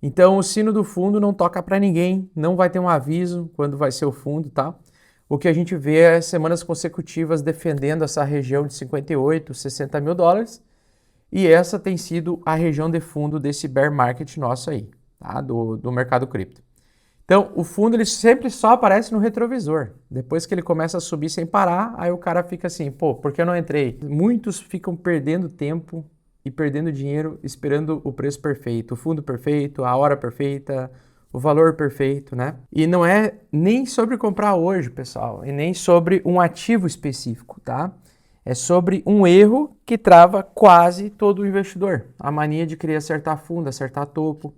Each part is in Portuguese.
Então o sino do fundo não toca para ninguém, não vai ter um aviso quando vai ser o fundo, tá? O que a gente vê é semanas consecutivas defendendo essa região de 58, 60 mil dólares, e essa tem sido a região de fundo desse bear market nosso aí, tá? Do mercado cripto. Então, o fundo ele sempre só aparece no retrovisor. Depois que ele começa a subir sem parar, aí o cara fica assim, pô, por que eu não entrei? Muitos ficam perdendo tempo e perdendo dinheiro esperando o preço perfeito, o fundo perfeito, a hora perfeita, o valor perfeito, né? E não é nem sobre comprar hoje, pessoal, e nem sobre um ativo específico, tá? É sobre um erro que trava quase todo o investidor. A mania de querer acertar fundo, acertar topo.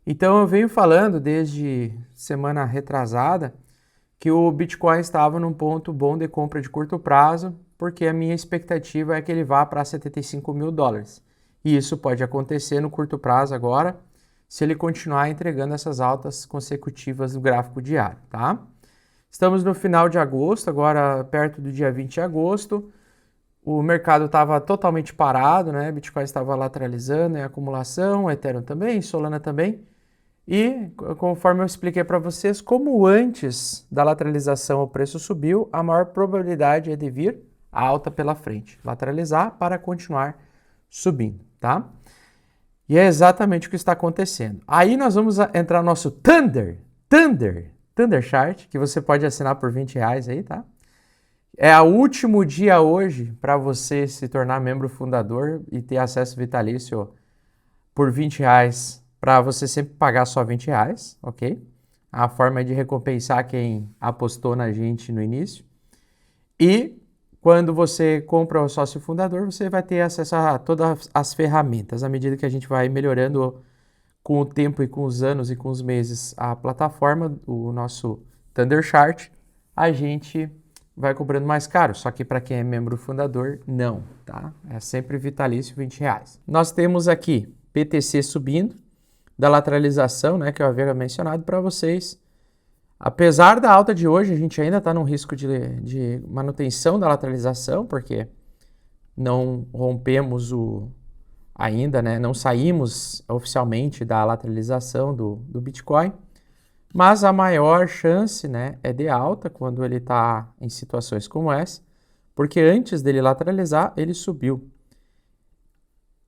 Então eu venho falando desde semana retrasada que o Bitcoin estava num ponto bom de compra de curto prazo, porque a minha expectativa é que ele vá para 75 mil dólares. E isso pode acontecer no curto prazo agora, se ele continuar entregando essas altas consecutivas no gráfico diário, tá? Estamos no final de agosto, agora perto do dia 20 de agosto. O mercado estava totalmente parado, né? Bitcoin estava lateralizando em acumulação, Ethereum também, Solana também. E, conforme eu expliquei para vocês, como antes da lateralização o preço subiu, a maior probabilidade é de vir a alta pela frente. Lateralizar para continuar subindo, tá? E é exatamente o que está acontecendo. Aí nós vamos entrar no nosso Thunder Chart, que você pode assinar por R$20 aí, tá? É o último dia hoje para você se tornar membro fundador e ter acesso vitalício por R$20 para você sempre pagar só R$20, ok? A forma é de recompensar quem apostou na gente no início. E quando você compra o sócio fundador, você vai ter acesso a todas as ferramentas. À medida que a gente vai melhorando com o tempo e com os anos e com os meses a plataforma, o nosso Thunder Chart, a gente vai cobrando mais caro. Só que para quem é membro fundador, não, tá? É sempre vitalício R$20. Nós temos aqui BTC subindo, da lateralização, né, que eu havia mencionado para vocês. Apesar da alta de hoje, a gente ainda está num risco de manutenção da lateralização, porque não rompemos ainda, né, não saímos oficialmente da lateralização do Bitcoin, mas a maior chance, né, é de alta quando ele está em situações como essa, porque antes dele lateralizar, ele subiu.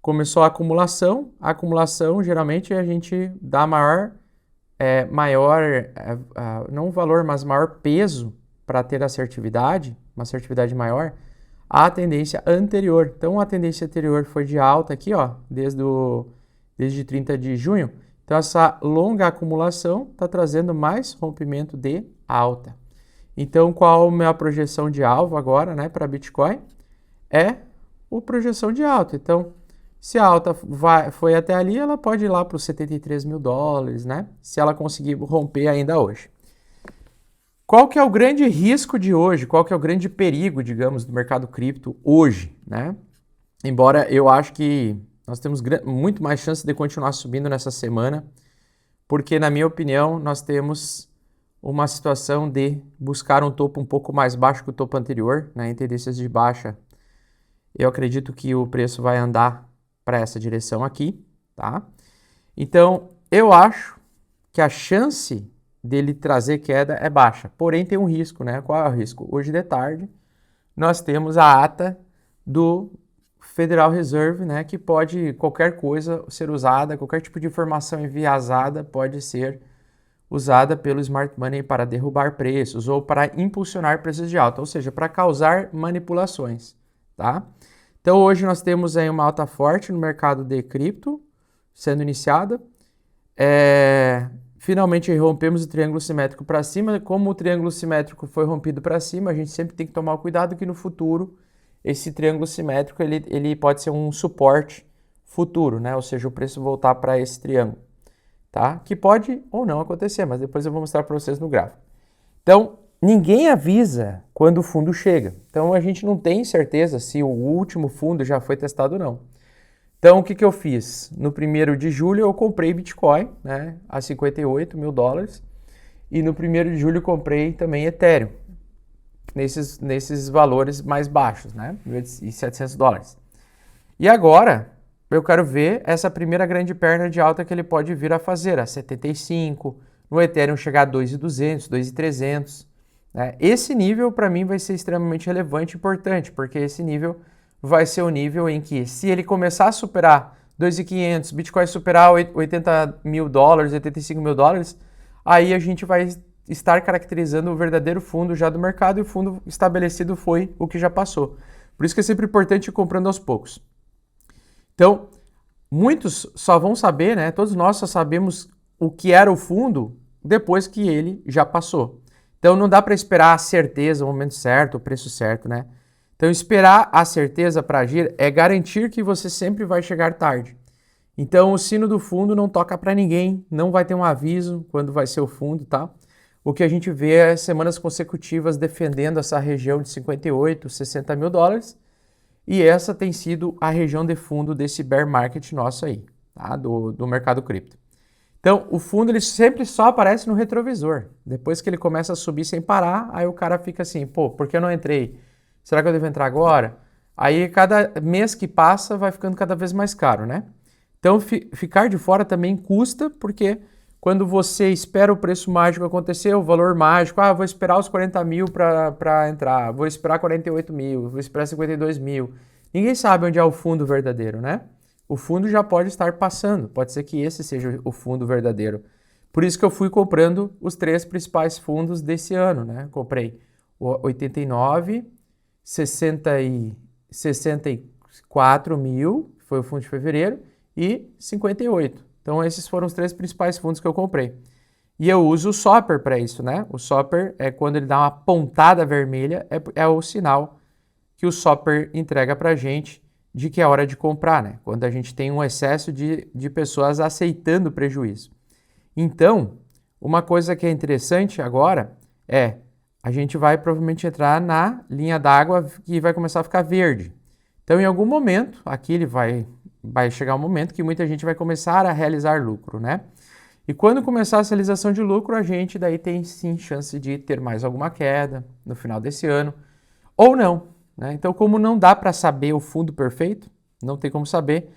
Começou a acumulação geralmente a gente dá não valor, mas maior peso para ter assertividade, uma assertividade maior, à tendência anterior. Então a tendência anterior foi de alta aqui, ó, desde 30 de junho. Então essa longa acumulação está trazendo mais rompimento de alta. Então qual a minha projeção de alvo agora, né, para Bitcoin? É a projeção de alta. Então se a alta foi até ali, ela pode ir lá para os 73 mil dólares, né? Se ela conseguir romper ainda hoje. Qual que é o grande risco de hoje? Qual que é o grande perigo, digamos, do mercado cripto hoje, né? Embora eu acho que nós temos muito mais chance de continuar subindo nessa semana, porque, na minha opinião, nós temos uma situação de buscar um topo um pouco mais baixo que o topo anterior, né? Em tendências de baixa, eu acredito que o preço vai andar para essa direção aqui, tá? Então, eu acho que a chance dele trazer queda é baixa, porém tem um risco, né? Qual é o risco? Hoje de tarde, nós temos a ata do Federal Reserve, né? Que pode qualquer coisa ser usada, qualquer tipo de informação enviesada pode ser usada pelo Smart Money para derrubar preços ou para impulsionar preços de alta, ou seja, para causar manipulações, tá? Então hoje nós temos aí uma alta forte no mercado de cripto sendo iniciada. Finalmente rompemos o triângulo simétrico para cima. Como o triângulo simétrico foi rompido para cima, a gente sempre tem que tomar o cuidado que no futuro esse triângulo simétrico ele pode ser um suporte futuro, né? Ou seja, o preço voltar para esse triângulo, tá? Que pode ou não acontecer, mas depois eu vou mostrar para vocês no gráfico. Então, ninguém avisa quando o fundo chega. Então, a gente não tem certeza se o último fundo já foi testado ou não. Então, o que eu fiz? No 1º de julho, eu comprei Bitcoin, né, a 58 mil dólares. E no 1º de julho, comprei também Ethereum, nesses valores mais baixos, né, 1.700 dólares. E agora, eu quero ver essa primeira grande perna de alta que ele pode vir a fazer, a 75, no Ethereum chegar a 2.200, 2.300. Né? Esse nível para mim vai ser extremamente relevante e importante, porque esse nível vai ser o nível em que, se ele começar a superar 2.500, Bitcoin superar 80 mil dólares, 85 mil dólares, aí a gente vai estar caracterizando o verdadeiro fundo já do mercado, e o fundo estabelecido foi o que já passou. Por isso que é sempre importante ir comprando aos poucos. Então, muitos só vão saber, né? Todos nós só sabemos o que era o fundo depois que ele já passou. Então, não dá para esperar a certeza, o momento certo, o preço certo, né? Então, esperar a certeza para agir é garantir que você sempre vai chegar tarde. Então, o sino do fundo não toca para ninguém, não vai ter um aviso quando vai ser o fundo, tá? O que a gente vê é semanas consecutivas defendendo essa região de 58, 60 mil dólares, e essa tem sido a região de fundo desse bear market nosso aí, tá? Do mercado cripto. Então, o fundo ele sempre só aparece no retrovisor. Depois que ele começa a subir sem parar, aí o cara fica assim, pô, por que eu não entrei? Será que eu devo entrar agora? Aí, cada mês que passa, vai ficando cada vez mais caro, né? Então, ficar de fora também custa, porque quando você espera o preço mágico acontecer, o valor mágico, vou esperar os 40 mil para entrar, vou esperar 48 mil, vou esperar 52 mil. Ninguém sabe onde é o fundo verdadeiro, né? O fundo já pode estar passando, pode ser que esse seja o fundo verdadeiro. Por isso que eu fui comprando os 3 principais fundos desse ano, né? Comprei o 89, 60 e 64 mil, que foi o fundo de fevereiro, e 58. Então esses foram os 3 principais fundos que eu comprei. E eu uso o Sopper para isso, né? O Sopper é quando ele dá uma pontada vermelha, é o sinal que o Sopper entrega para a gente de que é hora de comprar, né? Quando a gente tem um excesso de pessoas aceitando o prejuízo. Então, uma coisa que é interessante agora é a gente vai provavelmente entrar na linha d'água que vai começar a ficar verde. Então, em algum momento, aqui ele vai chegar um momento que muita gente vai começar a realizar lucro, né? E quando começar essa realização de lucro, a gente daí tem sim chance de ter mais alguma queda no final desse ano, ou não, né? Então, como não dá para saber o fundo perfeito, não tem como saber,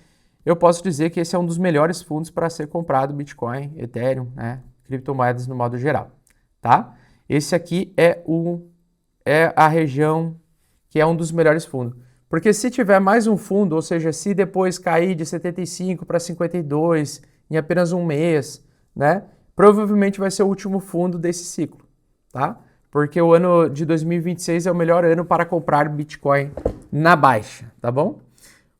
eu posso dizer que esse é um dos melhores fundos para ser comprado Bitcoin, Ethereum, né? Criptomoedas no modo geral, tá? Esse aqui é a região que é um dos melhores fundos. Porque se tiver mais um fundo, ou seja, se depois cair de 75 para 52 em apenas um mês, né? Provavelmente vai ser o último fundo desse ciclo, tá? Porque o ano de 2026 é o melhor ano para comprar Bitcoin na baixa, tá bom?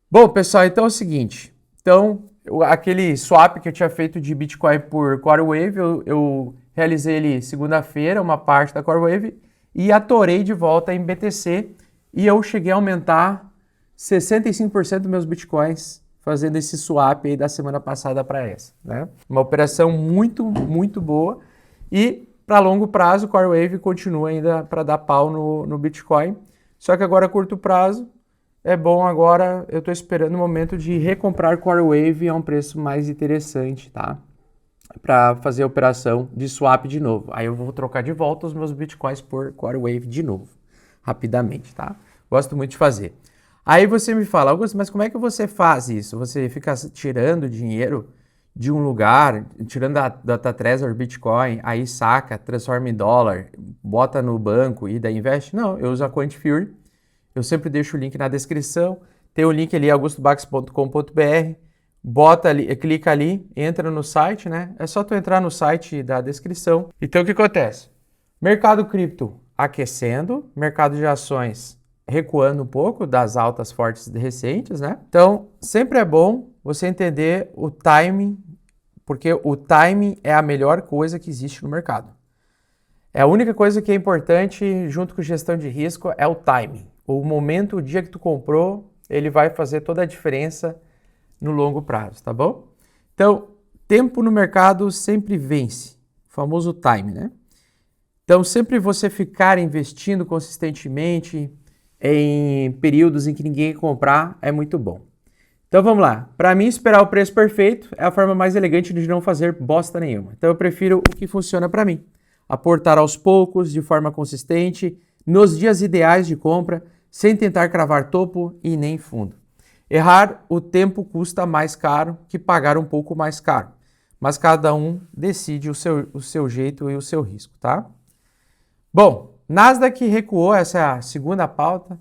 Bom, pessoal, então é o seguinte. Então, aquele swap que eu tinha feito de Bitcoin por CoreWave, eu realizei ele segunda-feira, uma parte da CoreWave, e atorei de volta em BTC, e eu cheguei a aumentar 65% dos meus Bitcoins fazendo esse swap aí da semana passada para essa, né? Uma operação muito, muito boa, e para longo prazo, o CoreWave continua ainda para dar pau no Bitcoin, só que agora a curto prazo, é bom agora, eu estou esperando o momento de recomprar CoreWave a um preço mais interessante, tá? Para fazer a operação de swap de novo. Aí eu vou trocar de volta os meus Bitcoins por CoreWave de novo, rapidamente, tá? Gosto muito de fazer. Aí você me fala, Augusto, mas como é que você faz isso? Você fica tirando dinheiro de um lugar, tirando da Data Trezor Bitcoin, aí saca, transforma em dólar, bota no banco e daí investe? Não, eu uso a Quantifury. Eu sempre deixo o link na descrição. Tem o link ali, augustobax.com.br. Bota ali, clica ali, entra no site, né? É só tu entrar no site da descrição. Então, o que acontece? Mercado cripto aquecendo, mercado de ações recuando um pouco das altas fortes recentes, né? Então, sempre é bom você entender o timing, porque o timing é a melhor coisa que existe no mercado. É a única coisa que é importante, junto com gestão de risco, é o timing. O momento, o dia que tu comprou, ele vai fazer toda a diferença no longo prazo, tá bom? Então, tempo no mercado sempre vence, o famoso time, né? Então, sempre você ficar investindo consistentemente em períodos em que ninguém quer comprar é muito bom. Então, vamos lá. Para mim, esperar o preço perfeito é a forma mais elegante de não fazer bosta nenhuma. Então, eu prefiro o que funciona para mim. Aportar aos poucos, de forma consistente, nos dias ideais de compra, sem tentar cravar topo e nem fundo. Errar o tempo custa mais caro que pagar um pouco mais caro, mas cada um decide o seu jeito e o seu risco, tá? Bom, Nasdaq recuou, essa é a segunda pauta.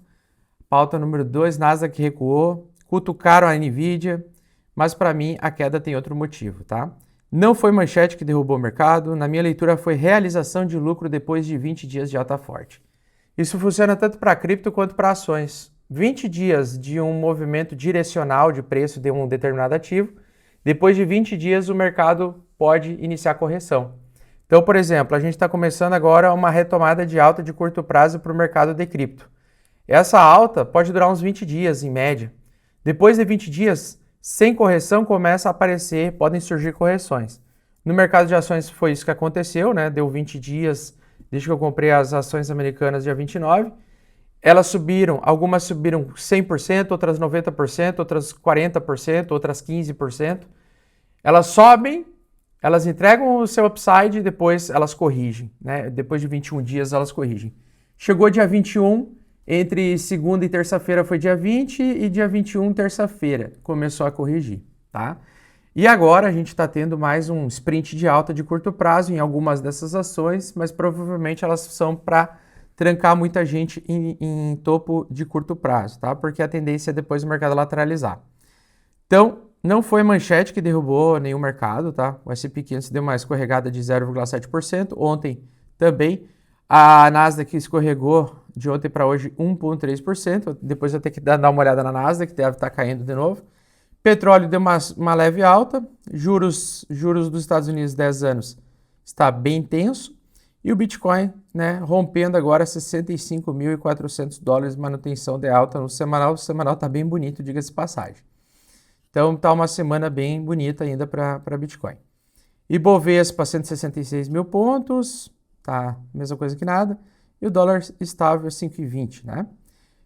Pauta número 2, Nasdaq recuou, cutucaram a Nvidia, mas para mim a queda tem outro motivo, tá? Não foi manchete que derrubou o mercado, na minha leitura foi realização de lucro depois de 20 dias de alta forte. Isso funciona tanto para cripto quanto para ações. 20 dias de um movimento direcional de preço de um determinado ativo, depois de 20 dias o mercado pode iniciar correção. Então, por exemplo, a gente está começando agora uma retomada de alta de curto prazo para o mercado de cripto. Essa alta pode durar uns 20 dias, em média. Depois de 20 dias, sem correção, começa a aparecer, podem surgir correções. No mercado de ações foi isso que aconteceu, né? Deu 20 dias, desde que eu comprei as ações americanas dia 29. Elas subiram, algumas subiram 100%, outras 90%, outras 40%, outras 15%. Elas sobem, elas entregam o seu upside e depois elas corrigem, né? Depois de 21 dias elas corrigem. Chegou dia 21, entre segunda e terça-feira foi dia 20 e dia 21, terça-feira, começou a corrigir, tá? E agora a gente está tendo mais um sprint de alta de curto prazo em algumas dessas ações, mas provavelmente elas são para trancar muita gente em topo de curto prazo, tá? Porque a tendência é depois o mercado lateralizar. Então, não foi manchete que derrubou nenhum mercado, tá? O S&P 500 deu uma escorregada de 0,7%. Ontem também a Nasdaq escorregou de ontem para hoje 1,3%. Depois eu tenho que dar uma olhada na Nasdaq, que deve estar caindo de novo. Petróleo deu uma leve alta. Juros dos Estados Unidos 10 anos está bem tenso. E o Bitcoin, né, rompendo agora $65.400, manutenção de alta no semanal. O semanal está bem bonito, diga-se de passagem. Então está uma semana bem bonita ainda para Bitcoin. Ibovespa 166 mil pontos, tá mesma coisa que nada. E o dólar estável 5,20, né?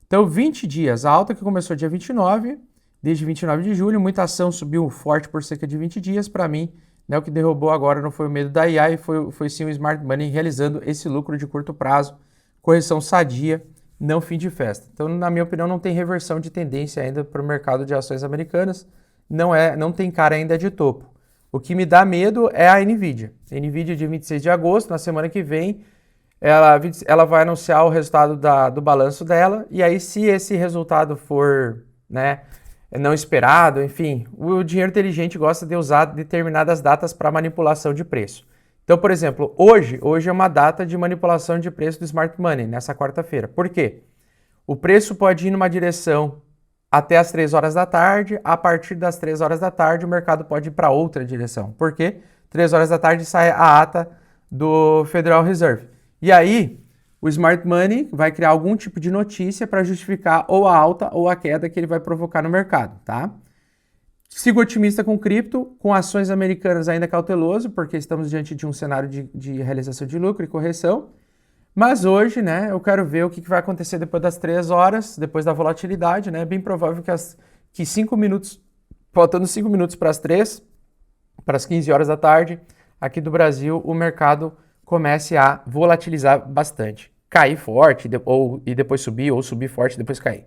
Então 20 dias, a alta que começou dia 29, desde 29 de julho, muita ação subiu forte por cerca de 20 dias. Para mim, né, o que derrubou agora não foi o medo da IA, foi sim o Smart Money realizando esse lucro de curto prazo, correção sadia, não fim de festa. Então, na minha opinião, não tem reversão de tendência ainda para o mercado de ações americanas, não tem cara ainda de topo. O que me dá medo é a Nvidia. A Nvidia, dia 26 de agosto, na semana que vem, ela vai anunciar o resultado do balanço dela, e aí se esse resultado for, né, não esperado, enfim, o dinheiro inteligente gosta de usar determinadas datas para manipulação de preço. Então, por exemplo, hoje é uma data de manipulação de preço do Smart Money, nessa quarta-feira. Por quê? O preço pode ir numa direção até as 3 horas da tarde, a partir das 3 horas da tarde o mercado pode ir para outra direção. Por quê? 3 horas da tarde sai a ata do Federal Reserve. E aí, o Smart Money vai criar algum tipo de notícia para justificar ou a alta ou a queda que ele vai provocar no mercado, tá? Sigo otimista com cripto, com ações americanas ainda cauteloso, porque estamos diante de um cenário de realização de lucro e correção. Mas hoje, né, eu quero ver o que vai acontecer depois das 3 horas, depois da volatilidade, né? É bem provável que 5 minutos, faltando 5 minutos para as 3, para as 15 horas da tarde, aqui do Brasil, o mercado comece a volatilizar bastante. Cair forte e depois subir, ou subir forte e depois cair.